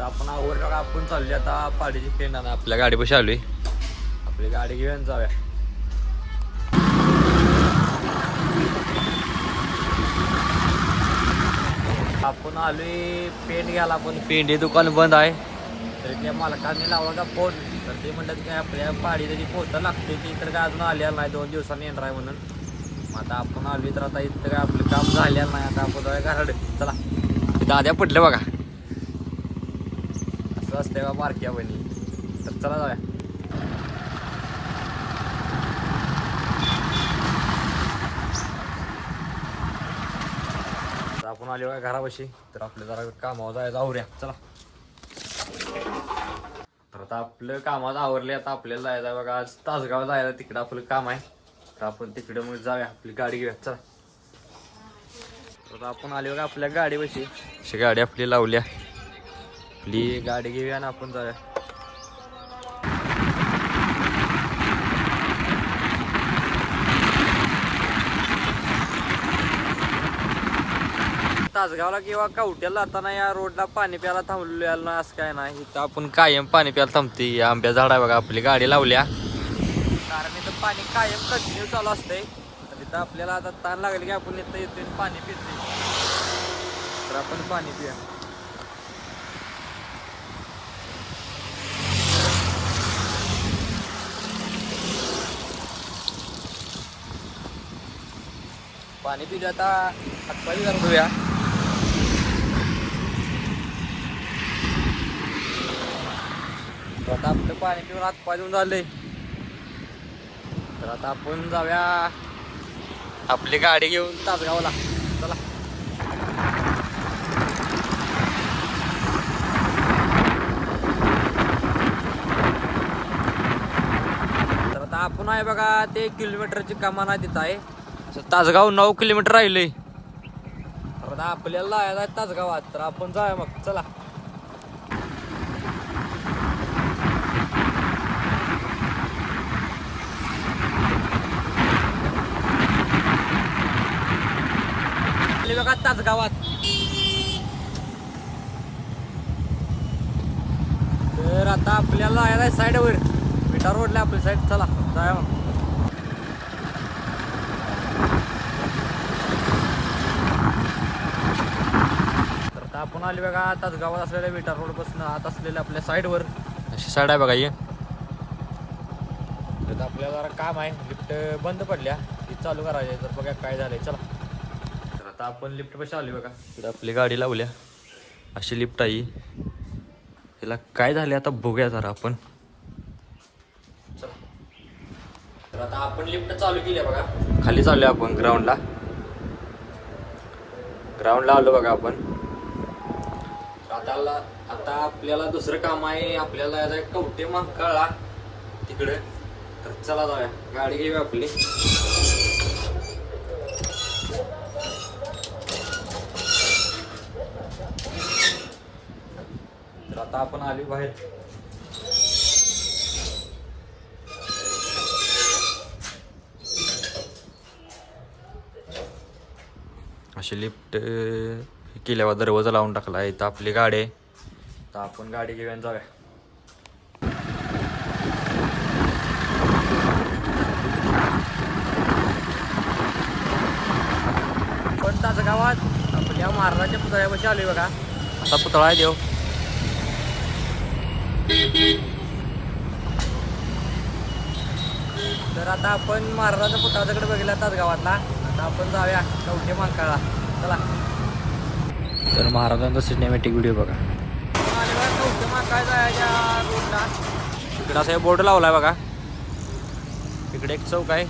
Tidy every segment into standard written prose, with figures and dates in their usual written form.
आपण आवडलं का आपण चालली आता पाडीची पेंड आणा आपल्या गाडीपाशी आलोय. आपली गाडी घेऊन जाऊया. आपण आलोय पेंट घ्यायला. पण पेंट हे दुकान बंद आहे. तर त्या मालकाने लावला का फोन. तर ते म्हणतात काय आपल्या पाडी त्याची पोतं लागते ती तर काय अजून आलेलं नाही. 2 दिवसांनी येणार आहे म्हणून. मग आता आपण आलोय तर आता इथं काय आपलं काम झालेलं नाही. आता आपण जाऊया घराकडे. चला दाद्या पडलं बघा. असं असते का मारक्या बनी. तर चला जाऊया. आपण आलो का घरापाशी. तर आपलं जरा कामावर जायचं आवरूया. चला तर आता आपलं कामाचं आवरले. आता आपल्याला जायचं बघा आज तासगाव जायला. तिकडं आपलं काम आहे. तर आपण तिकडं मग जाऊया. आपली गाडी घेऊया. चला तर आपण आलो का आपल्या गाडीपाशी. अशी गाडी आपली लावल्या. आपली गाडी घेऊया ना आपण जाऊया. तासगावला किंवा कवट्याला जाताना या रोडला पाणी प्यायला थांबलेलं नाही असं काय नाही. इथं आपण कायम पाणी प्यायला थांबते. आंब्या झाड आहे बघा. आपली गाडी लावल्या कारण इथं पाणी कायम कंटिन्यू चालू असतंय. तर इथं आपल्याला आता ताण लागली की आपण इथं येतो पाणी पितो. तर आपण पाणी पिऊया. पाणी पिऊया. आता हातपाय जरा धुया. आता आपलं पाणी पिऊन हातपाय धुवून झालंय. तर आता आपण जाऊया आपली गाडी घेऊन तासगावला. चला तर आता आपण आहे बघा ते 1 किलोमीटरची कमान आहे तिथं आहे. तासगाव 9 किलोमीटर राहिलंय. तर आता आपल्याला जायचं आहे तासगावात. तर आपण जाऊया मग. चला बघा तासगावात. तर आता आपल्याला आहे साईडवर विटा रोडला आपली साईड. चला जाऊया मग. तर आता आपण आली बघा तासगावात असलेल्या विटा रोड पासून आत असलेल्या आपल्या साईडवर अशी साईड आहे बघा ही. तर आपल्याला जरा काम आहे. लिफ्ट बंद पडल्या ती चालू करायची. तर बघा काय झालंय. चला तर आता आपण लिफ्ट पाशी आली बघा. तर आपली गाडी लावल्या अशी लिफ्ट आहे. त्याला काय झाले आता बघूया जरा आपण. तर आता आपण लिफ्ट चालू केली बघा. खाली चाललोय आपण ग्राउंडला. ग्राउंडला आलो बघा आपण. आता आपल्याला दुसरं काम आहे. आपल्याला यायचं कवटे महाकाळला तिकडे. तर चला जाऊया. गाडी घेऊया आपली. तर आता आपण आली बाहेर. अशी लिफ्ट केल्यावर दरवाजा लावून टाकला. इथं आपली गाडी आहे. तर आपण गाडी घेऊन जाऊया. पण तासगावात आपल्या महाराजाच्या पुतळ्यापाशी आलोय बघा. असा पुतळा आहे देव. तर आता आपण महाराजाच्या पुतळ्याकडे बघितला तासगावातला. आता आपण जाऊया कवटे महाकाळला. चला तर महाराजांचा सिनेमॅटिक व्हिडिओ बघा. कवटे महाकाळ जायच्या रोडला इकडे असा बोर्ड लावलाय बघा. इकडे एक चौक आहे.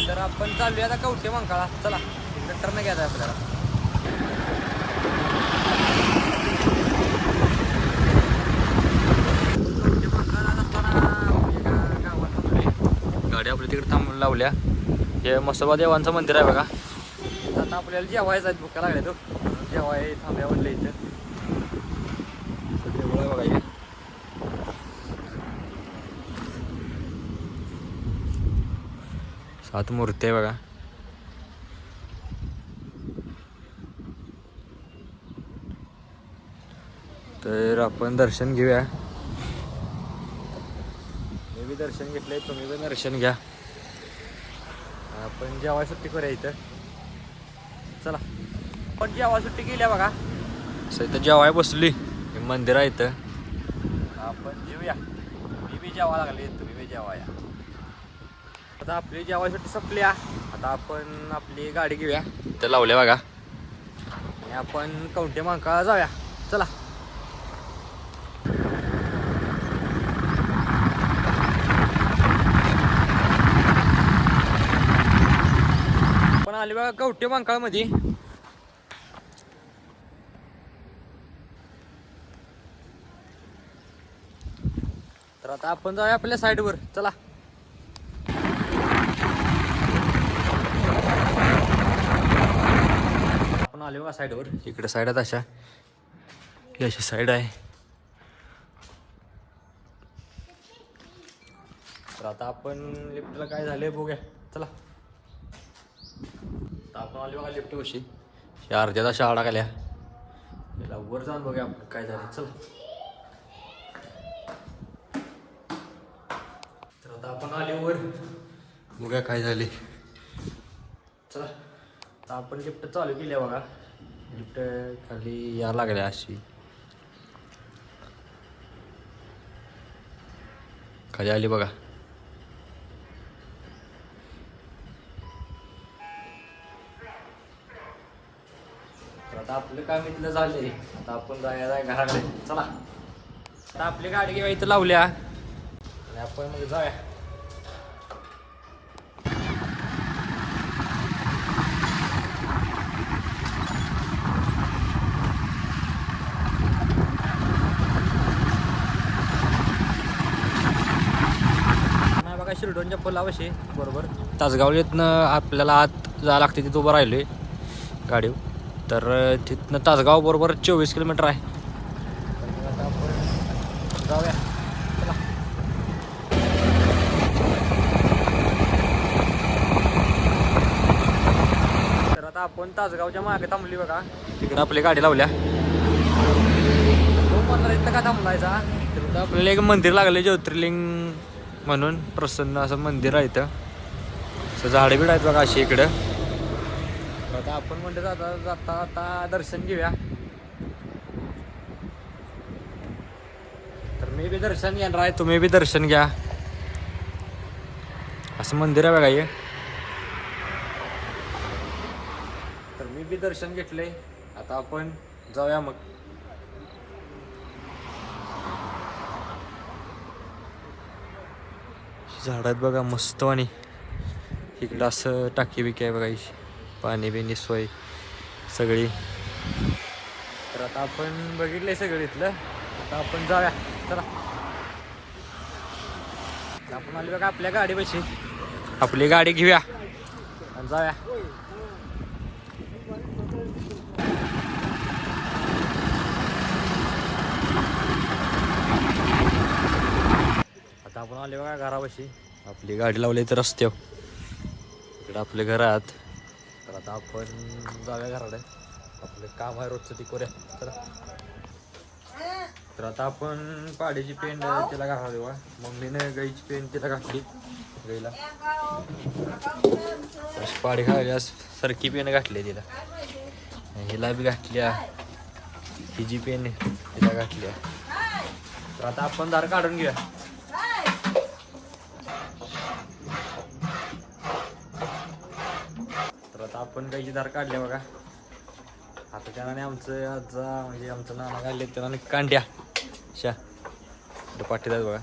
तर आपण चालूया आता कवटे महाकाळला. चला इकडे टर्न घ्यायचा आहे आपल्याला. गाडी आपल्या तिकडे थांबून लावल्या. हे मसोबा देवांचं मंदिर आहे बघा. आता आपल्याला जेवायचं आहे. भुका लागल्या. तो जेवाय थांब्या म्हणलं इथं. देवळ आहे बघा हे. सात मूर्ती आहे बघा. तर आपण दर्शन घेऊया. मी बी दर्शन घेतलंय, तुम्ही बी दर्शन घ्या. आपण जेव्हा सुट्टी करूया इथं. चला पण जेव्हा सुट्टी केल्या बघा, असं इथं जेवाय बसली, मंदिर आहे इथं. आपण जेऊया. मी बी जेवा लागले, तुम्ही बी जेवाया. आता आपली जेव्हा सुट्टी संपली. आता आपण आपली गाडी घेऊया, इथं लावल्या बघा, आणि आपण कवठे महांकाळला जाऊया. चला. आपण आले बघा कवठे महांकाळमध्ये. तर आता आपण जाऊया आपल्या साईडवर. चला. आपण आले बघा साईडवर. इकडे साईड आहेत अशा, ही अशी साईड आहे. तर आता आपण लिफ्टला काय झालंय बघूया. चला. आता आपण आले बघा लिफ्ट कशी, अर्ध्या तास अडकल्या. याला वर जाऊन बघूया आपण काय झालं. चला. तर आता आपण आले वर, बघूया काय झाले. चला. आता आपण लिफ्ट चालू केली आहे बघा. लिफ्ट खाली या लागल्या अशी, खाली आली बघा. तर आता आपलं काम इथलं झालंय. आता आपण जायला घराकडे. चला. आता आपली गाडी घेऊया इथं लावल्या, आणि आपण मग जाऊया. बघा शिरडोनच्या पुलापाशी बरोबर तासगावला आपल्याला आत जायला लागते, तिथं उभं राहिलोय गाडी. तर तिथनं तासगाव बरोबर 24 किलोमीटर आहे. आता आपण जाऊया. चला. तर आता आपण तासगावच्या मागे थांबली बघा. तिकडं आपली गाडी लावल्या. तो पंधरा इथं का थांबलायचा, तर आपल्याला एक मंदिर लागले ज्योतिर्लिंग म्हणून, प्रसन्न असं मंदिर आहे इथं. असं झाडं बिड आहेत बघा अशी इकडं. आता आपण म्हणतो जाता जाता आता दर्शन घेऊया. तर मी बी दर्शन घेणार आहे, तुम्ही बी दर्शन घ्या. असं मंदिर आहे बघा हे. तर मी बी दर्शन घेतलंय. आता आपण जाऊया मग. झाड आहेत बघा मस्त. आणि इकडं असं टाकी बिकी आहे बघा, पाणी बिणी सोय सगळी. तर आता आपण बघितलंय सगळं इथलं. आता आपण जाऊया. चला. आपण आली बघा आपल्या गाडीपाशी. आपली गाडी घेऊया आणि जाऊया. आता आपण आले बघा घरापाशी. आपली गाडी लावली तर रस्त्यावर, इकडं आपले घर आहेत. तर आता आपण जाऊया घराकडे. आपलं काम आहे रोजचं, ती करूया. चला. तर आता आपण पाडीची पेंड तिला घाला देवा. मम्मीने गाईची पेंड तिला घातली गाईला. पाडी घालायला सारखी पेन घातली तिला. हिला बी घातल्या, ही जी पेन तिला घातल्या. तर आता आपण दार काढून घेऊया. तर आता आपण गाईची दार काढल्या बघा. आता त्याने आमचं आजा म्हणजे आमचं नाना काढले, त्याने कांड्या शा पाठीदार बघा.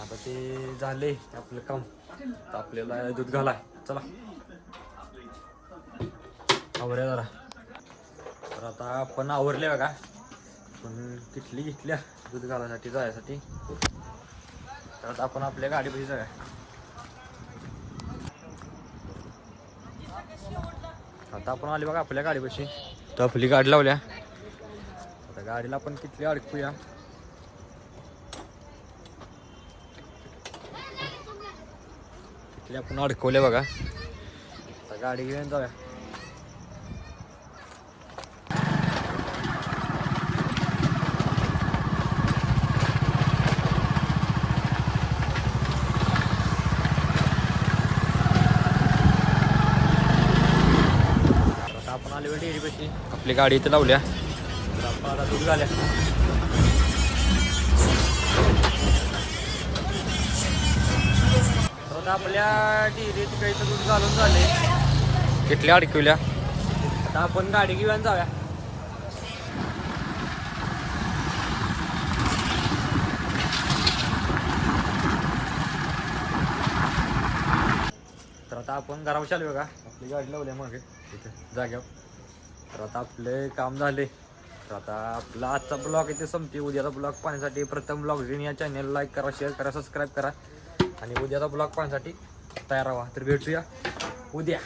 आता ते झाले आपलं काम. तर आपल्याला दूध घालाय. चला आवऱ्या जरा. तर आता आपण आवरले बघा. पण किटली घेतल्या दूध घालायसाठी जायसाठी. तर आता आपण आपल्या गाडीपाशी जाऊया. आता आपण आले बघा आपल्या गाडीपाशी. तर आपली गाडी लावल्या. आता गाडीला आपण किटली अडकूया. किटली आपण अडकवल्या बघा. आता गाडी घेऊन जाऊया. आपली गाडी इथे लावल्या तर आपण आता दूध झाल्या. तर आता आपल्या डेअरीत गाईचं दूध घालून झाले, किटल्या अडकवल्या. आता आपण गाडी घेऊन जाऊया. तर आता आपण घरावर चालू का, आपली गाडी लावली मागे इथे जाग्यावर. तर आता आपले काम झाले. तर आता आपला आजचा ब्लॉग इथे संपते. उद्याचा ब्लॉग पाहण्यासाठी प्रथम ब्लॉगझिन या चॅनल लाईक करा, शेअर करा, सबस्क्राईब करा आणि उद्याचा ब्लॉग पाहण्यासाठी तयार राहा. तर भेटूया उद्या.